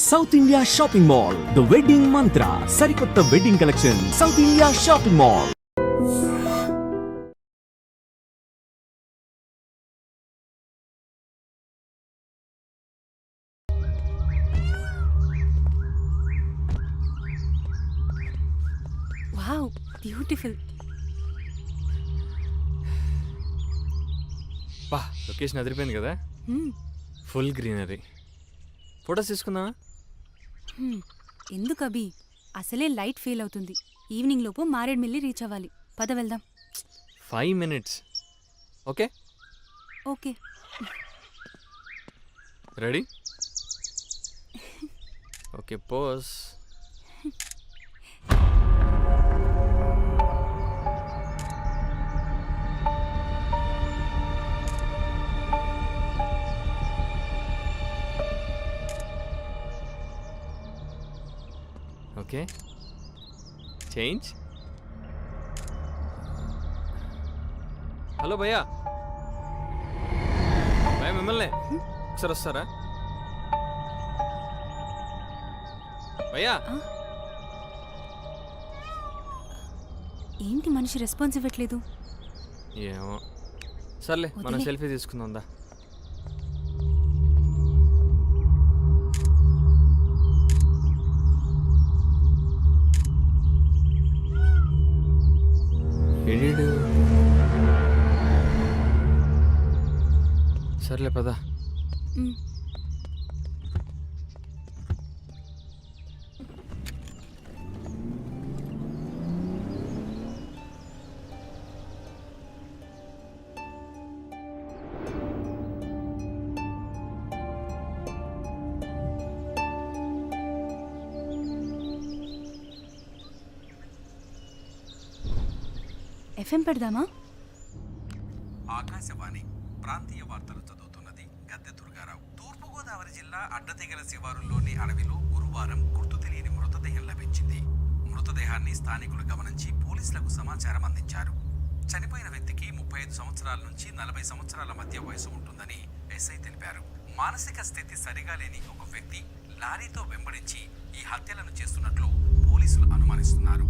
South India shopping mall, the wedding మంత్ర, సరికొత్త wedding collection, south India shopping mall. Wow, beautiful. బా, location అదిరిపోయింది కదా. Full greenery. Photos తీసుకుందామా? ఎందుకు అభి, అసలే లైట్ ఫెయిల్ అవుతుంది. ఈవినింగ్ లోపు మారేడుమిల్లి రీచ్ అవ్వాలి. పద వెళ్దాం. 5 minutes. Okay okay. Ready? Okay, pose. Okay, change. Hello భయ్యా, భయ్యా మిమ్మల్ని ఒకసారి వస్తారా? భయ్యా, ఏంటి మనిషి రెస్పాన్స్ ఇవ్వట్లేదు? ఏమో, సర్లే మనం సెల్ఫీ తీసుకుందాం దా. సర్లే పదా. ఎఫ్ఎం పెడదామా? ఆకాశవాణి ప్రాంతీయ వార్తలు చదువుతున్నది గద్దె దుర్గారావు. తూర్పుగోదావరి జిల్లా అడ్డతెగల శివారుల్లోని అడవిలో గురువారం గుర్తు తెలియని మృతదేహం లభించింది. మృతదేహాన్ని స్థానికులు గమనించి పోలీసులకు సమాచారం అందించారు. చనిపోయిన వ్యక్తికి 35 సంవత్సరాల నుంచి 40 సంవత్సరాల మధ్య వయసు ఉంటుందని ఎస్ఐ తెలిపారు. మానసిక స్థితి సరిగా లేని ఒక వ్యక్తి లారీతో వెంబడించి ఈ హత్యలను చేస్తున్నట్లు పోలీసులు అనుమానిస్తున్నారు.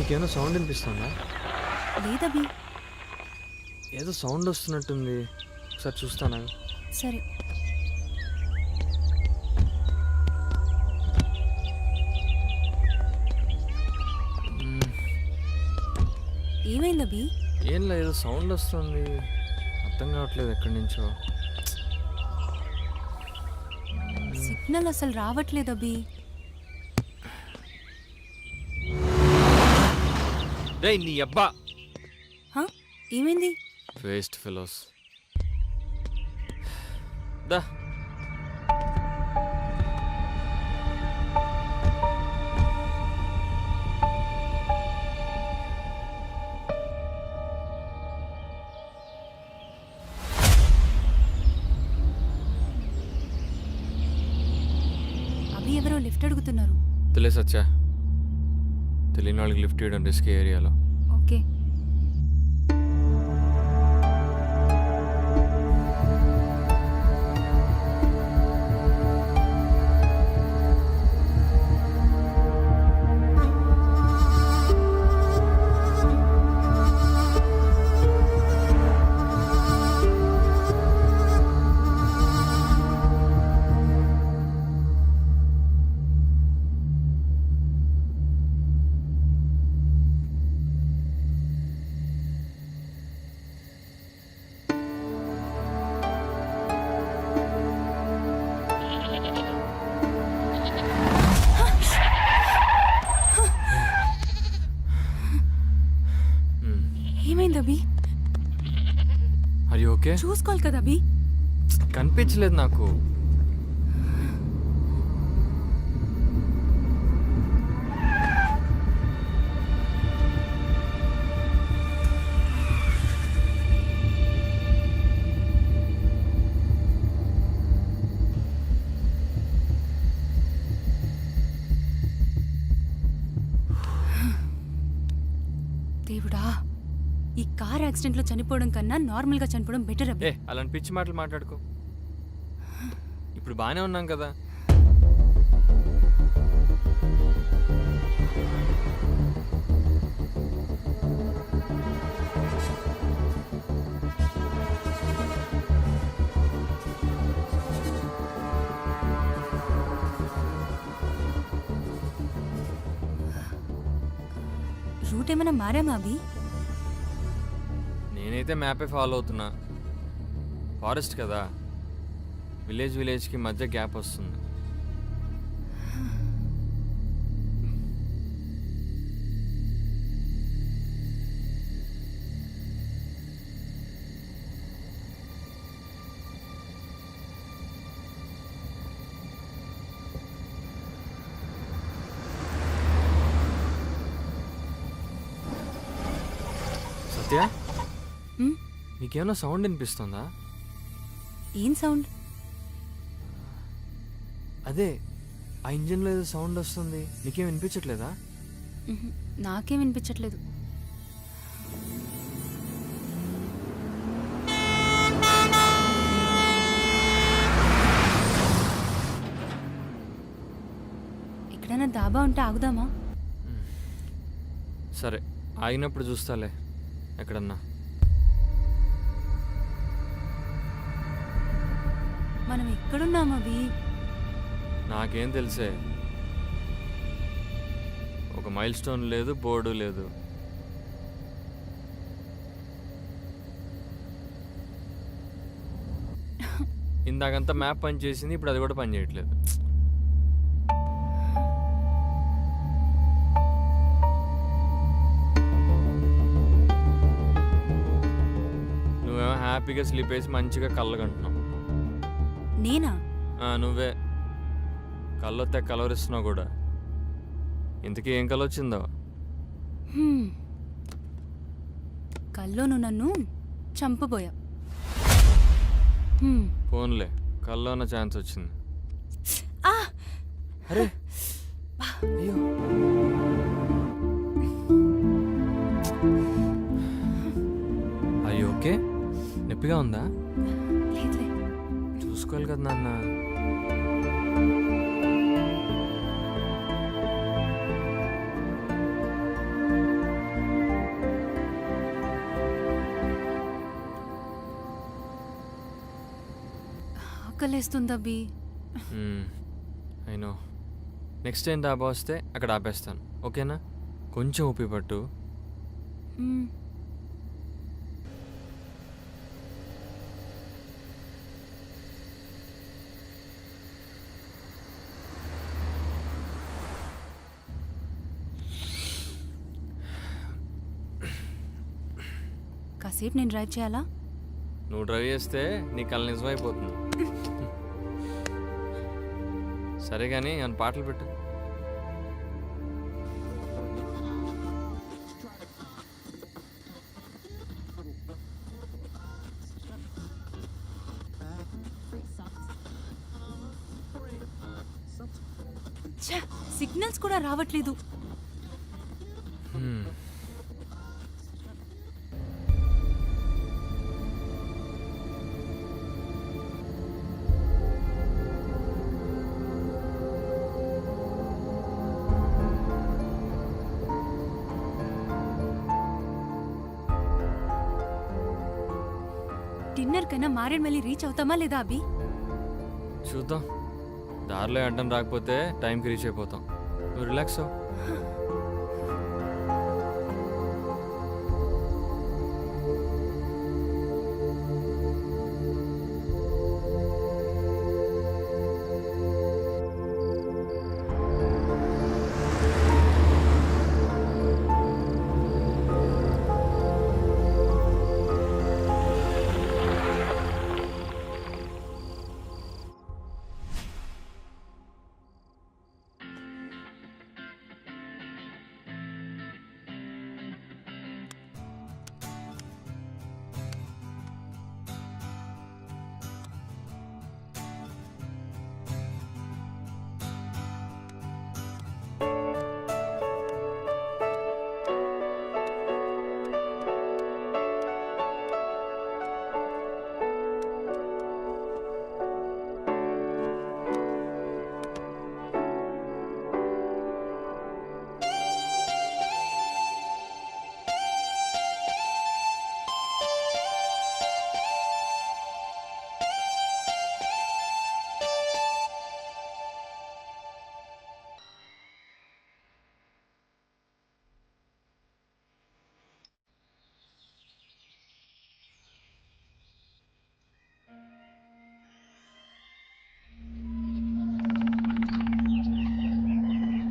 నీకేమైనా సౌండ్ వినిపిస్తుందా? లేదబి. ఏదో సౌండ్ వస్తున్నట్టుంది, ఒకసారి చూస్తానా? సరే. ఏమైందబి? ఏం లేదు, సౌండ్ వస్తుంది, అర్థం కావట్లేదు ఎక్కడి నుంచో. సిగ్నల్ అసలు రావట్లేదబి. రేయ్ నీ అబ్బా! ఏమైంది? Waste fellows. దా అభి ఎవరో లిఫ్ట్ అడుగుతున్నారు. తెలియసచ్చా, తెలియని వాళ్ళకి లిఫ్ట్ చేయడం రిస్క్ ఏరియాలో. ఓకే. ఏమైంది అభి? అది ఓకే? చూసుకోవాలి కదా అభి. కనిపించలేదు నాకు. దేవుడా, ఈ కార్ యాక్సిడెంట్లో చనిపోవడం కన్నా నార్మల్గా చనిపోవడం బెటర్ అబ్బే. అలాంటి పిచ్చి మాటలు మాట్లాడుకో. ఇప్పుడు బాగానే ఉన్నాం కదా. రూట్ ఏమైనా మారామా అభి? నేనైతే మ్యాపే ఫాలో అవుతున్నా. ఫారెస్ట్ కదా, విలేజ్కి మధ్య గ్యాప్ వస్తుంది. సత్య, నీకేమైనా సౌండ్ వినిపిస్తుందా? ఏం సౌండ్? అదే ఆ ఇంజిన్లో ఏదో సౌండ్ వస్తుంది, నీకేం వినిపించట్లేదా? నాకేం వినిపించట్లేదు. ఎక్కడైనా దాబా ఉంటే ఆగుదామా? సరే, ఆగినప్పుడు చూస్తాలే ఎక్కడన్నా. మనం ఎక్కడున్నాం అభి? నాకేం తెలిసే, ఒక మైల్ స్టోన్ లేదు, బోర్డు లేదు. ఇందాకంతా మ్యాప్ పని చేసింది, ఇప్పుడు అది కూడా పని చేయట్లేదు. నువ్వేమో హ్యాపీగా స్లీప్ వేసి మంచిగా కళ్ళగంటున్నావు. నేనా? నువ్వే కళ్ళొత్తే కలవరిస్తున్నావు కూడా. ఇంతకీ ఏం కళ వచ్చిందో? కల్లో నువ్వు నన్ను చంపబోయా. ఫోన్లే, కల్లోన ఛాన్స్ వచ్చింది. అరే అయ్యో, అయ్యో ఓకే? నొప్పిగా ఉందా? లేదులే. చూసుకోవాలి కదా నాన్న. ఆకలేస్తుంది అబ్బి. అయినో నెక్స్ట్ టైం దాబా వస్తే అక్కడ ఆపేస్తాను, ఓకేనా? కొంచెం ఓపిక పట్టు. మ్మ్. కాసేపు నేను డ్రైవ్ చేయాలా? నువ్వు డ్రైవ్ చేస్తే నీ కళ నిజమైపోతుంది. సరే కానీ అని పాటలు పెట్టు. ఛ, సిగ్నల్స్ కూడా రావట్లేదు. డిన్నర్ కన్నా మారేడుమల్లి రీచ్ అవుతామా లేదా అభి? చూద్దాం, దారిలో అడ్డం రాకపోతే టైంకి రీచ్ అయిపోతాం. నువ్వు రిలాక్స్ అవ్వు.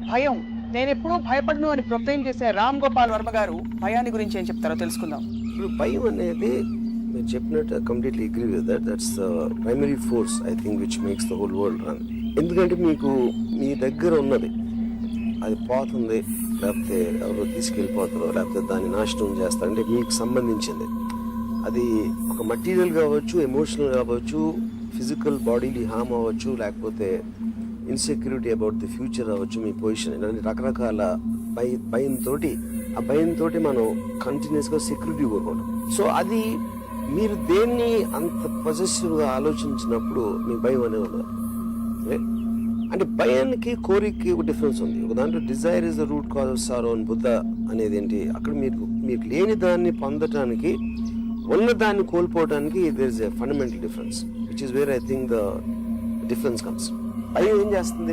భయం, నేను ఎప్పుడూ భయపడను అని ప్రొక్లెయిమ్ చేసే రామ్ గోపాల్ వర్మ గారు భయాన్ని గురించి ఏం చెప్తారో తెలుసుకుందాం. ఇప్పుడు భయం అనేది మీరు చెప్పినట్టు completely agree with that. That's the primary force I think which makes the whole world run. ఎందుకంటే మీకు మీ దగ్గర ఉన్నది అది పోతుంది, లేకపోతే ఎవరో తీసుకెళ్ళిపోతారో, లేకపోతే దాన్ని నాశనం చేస్తారు అంటే మీకు సంబంధించింది. అది ఒక మటీరియల్ కావచ్చు, ఎమోషనల్ కావచ్చు, ఫిజికల్ బాడీలీ హామ్ అవ్వచ్చు, లేకపోతే ఇన్సెక్యూరిటీ అబౌట్ ది ఫ్యూచర్ అవ్వచ్చు, మీ పొజిషన్ ఇలాంటి రకరకాల భయంతో మనం కంటిన్యూస్గా సెక్యూరిటీ కోరుకుంటాం. సో అది మీరు దేన్ని అంత పొజెసివ్గా ఆలోచించినప్పుడు మీ భయం అనేది ఉండదు. అంటే భయానికి కోరికకి ఒక డిఫరెన్స్ ఉంది. ఒక దాంట్లో Dzire is the root cause of sorrow అని బుద్ధ అనేది ఏంటి, అక్కడ మీకు లేని దాన్ని పొందటానికి, ఉన్న దాన్ని కోల్పోవడానికి there is a fundamental difference which is where I think the difference comes. భయం ఏం చేస్తుంది,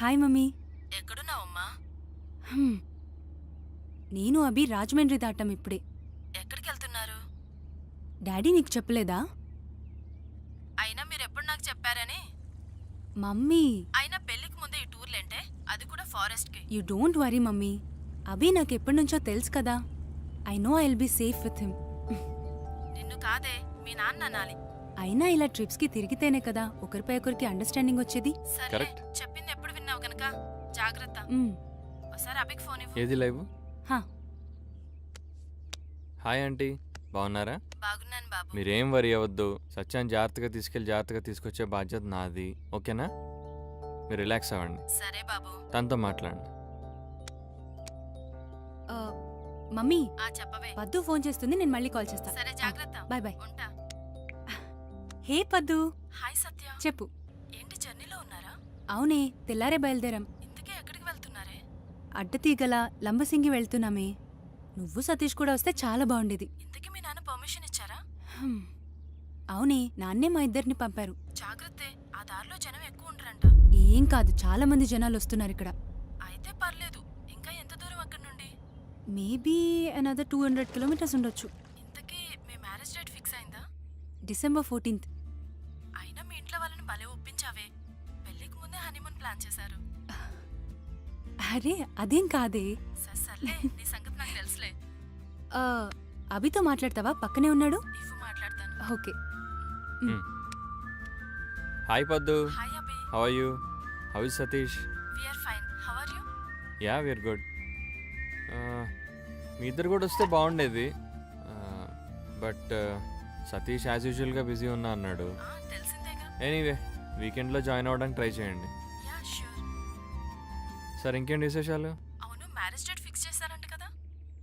హాయ్ మమ్మీ. ఎక్కడున్నావమ్మా? హ్మ్. నేను అభి రాజమండ్రి దాటాం ఇప్పుడే. ఎక్కడికి వెళ్తున్నారు? డాడీ నీకు చెప్పలేదా? అయినా మీరెప్పుడు నాకు చెప్పారని. మమ్మీ అయినా పెళ్లికి ముందే ఈ టూర్లేంటే, అది కూడా ఫారెస్ట్కి. You don't worry mummy. Abhi నాకు ఎప్పటి నుంచో తెలుసు కదా. I know I will be safe with him. నిన్ను కాదే, మీ నాన్న అనాలి. అయినా ఇలా ట్రిప్స్కి తిరిగితేనే కదా ఒకరిపై ఒకరికి అండర్స్టాండింగ్ వచ్చేది. సరే, Correct. చెప్పింది ఎప్పుడు విన్నావు గనక జాగ్రత్త. మ్, ఒకసారి అభికి ఫోన్ ఇవ్వు. ఏది లైవ్? హా. హాయ్ ఆంటీ, బాగున్నారా? బాగున్నాను బాబు. మీరేం వరి అవ్వద్దు. సత్యాన్ని జాగ్రత్తగా తీసుకెళ్ళి జాగ్రత్తగా తీసుకొచ్చే బాధ్యత నాది, ఓకేనా? మీరు రిలాక్స్ అవ్వండి, సరే బాబు. తనతో మాట్లాడండి. ఆ, మమ్మీ ఆ చెప్పవే. పద్దు ఫోన్ చేస్తుంది, నేను మళ్ళీ కాల్ చేస్తా. సరే, జాగ్రత్త. Bye bye. ఉంటా. హే పద్దు, హాయ్ సత్య. చెప్పు. ఏంటి జర్నీలో ఉన్నారా? అవునే, తెల్లారే బయలుదేరాం. ఇంతకీ ఎక్కడికి వెళ్తున్నారే? అడ్డతీగల లంబసింగి వెళ్తున్నామే. నువ్వు సతీష్ కూడా వస్తే చాలా బాగుండేది. ఇంతకీ మీ నాన్న పర్మిషన్ ఇచ్చారా? హ్మ్. అవునే, నాన్నే మా ఇద్దరిని పంపారు. జాగ్రత్తే, ఆ దారిలో జనం ఎక్కువ ఉండరంట. ఏం కాదు, చాలా మంది జనాలు వస్తున్నారు ఇక్కడ. అయితే పర్లేదు. ఇంకా ఎంత దూరం అక్కడి నుండి? మేబీ అనదర్ 200 కిలోమీటర్స్ ఉండొచ్చు. ఇంతకీ మీ మ్యారేజ్ డేట్ ఫిక్స్ అయిందా? December 14th. అయినా మీ ఇంట్లో వాళ్ళని భలే ఒప్పించావే. పెళ్లికి ముందే హనీమూన్ ప్లాన్ చేశారు. అరే అదేం కాదే. సర్లే, నీ సంగతి నాకు తెలుసులే. ఆ, అభితో మాట్లాడతావా? పక్కనే ఉన్నాడు. ఇవ్వు, మాట్లాడతాను. Okay. Hi Paddu, hi Abhi. How are you? How is Satish? We are fine. How are you? Yeah, we are good. మీ ఇద్దరు కూడా వస్తే బాగుండేది, బట్ సతీష్ యాజ్ యూజువల్గా బిజీ ఉన్నా అన్నాడు. తెలిసిందేగా. ఎనీవే, వీకెండ్లో జాయిన్ అవ్వడానికి ట్రై చేయండి. Yeah sure. సార్, ఇంకేంటి విశేషాలు? అవును, మ్యారేజ్ డేట్ ఫిక్స్ చేశారంట కదా?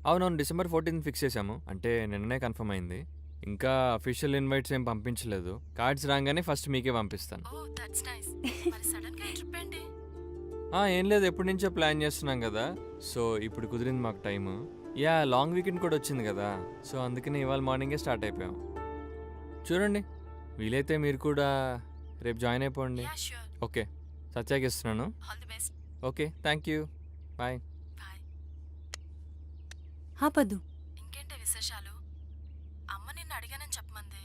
అవునవును, డిసెంబర్ 14th ఫిక్స్ చేశాము. అంటే నిన్ననే కన్ఫర్మ్ అయింది. ఇంకా అఫీషియల్ ఇన్వైట్స్ ఏం పంపించలేదు. కార్డ్స్ రాగానే ఫస్ట్ మీకే పంపిస్తాను. Oh that's nice. మరి సడన్ గా ఈ ట్రిప్ ఏంటి? ఏం లేదు, ఎప్పటి నుంచో ప్లాన్ చేస్తున్నాం కదా, సో ఇప్పుడు కుదిరింది మాకు టైము. యా, లాంగ్ వీకెండ్ కూడా వచ్చింది కదా, సో అందుకని ఇవాళ మార్నింగే స్టార్ట్ అయిపోయాం. చూడండి, వీలైతే మీరు కూడా రేపు జాయిన్ అయిపోండి. Yeah sure. ఓకే, సత్యాకి ఇస్తున్నాను. All the best. Okay, thank you, bye. Bye. హా పద్దు, ఇంకేంటి విశేషాలు? అమ్మ నిన్ను అడిగానని చెప్పమంది.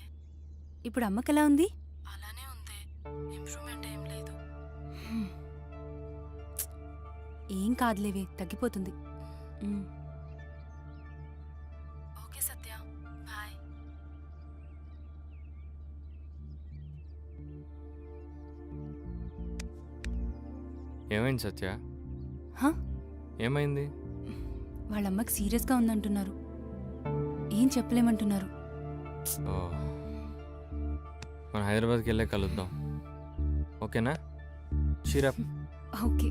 ఇప్పుడు అమ్మకి ఎలా ఉంది? అలానే ఉంది, ఇంప్రూవ్మెంట్ ఏం లేదు. హ్మ్. ఏం కాదులేవే, తగ్గిపోతుంది. మ్. ఓకే సత్య, బాయ్. ఏమైంది సత్య? హా? ఏమైంది? వాళ్ళమ్మకి సీరియస్గా ఉందంటున్నారు. ఏం చెప్పలేమంటున్నారు. ఓ, మనం హైదరాబాద్కి వెళ్ళే కలుద్దాం, ఓకేనా? చీరప్. ఓకే.